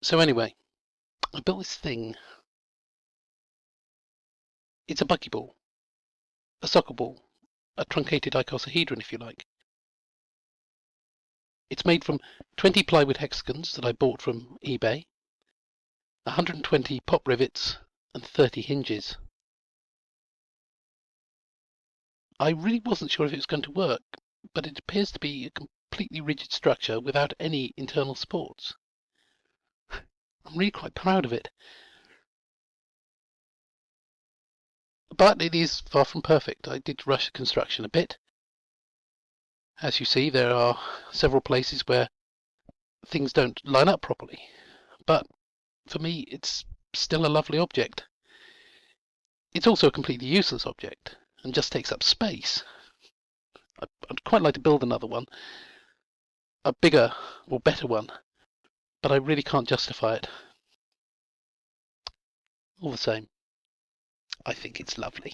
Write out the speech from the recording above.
So anyway, I built this thing. It's a buckyball, a soccer ball, a truncated icosahedron if you like. It's made from 20 plywood hexagons that I bought from eBay, 120 pop-rivets and 30 hinges. I really wasn't sure if it was going to work, but it appears to be a completely rigid structure without any internal supports. I'm really quite proud of it. But it is far from perfect. I did rush the construction a bit. As you see, there are several places where things don't line up properly. But for me, it's still a lovely object. It's also a completely useless object and just takes up space. I'd quite like to build another one, a bigger or better one, but I really can't justify it. All the same, I think it's lovely.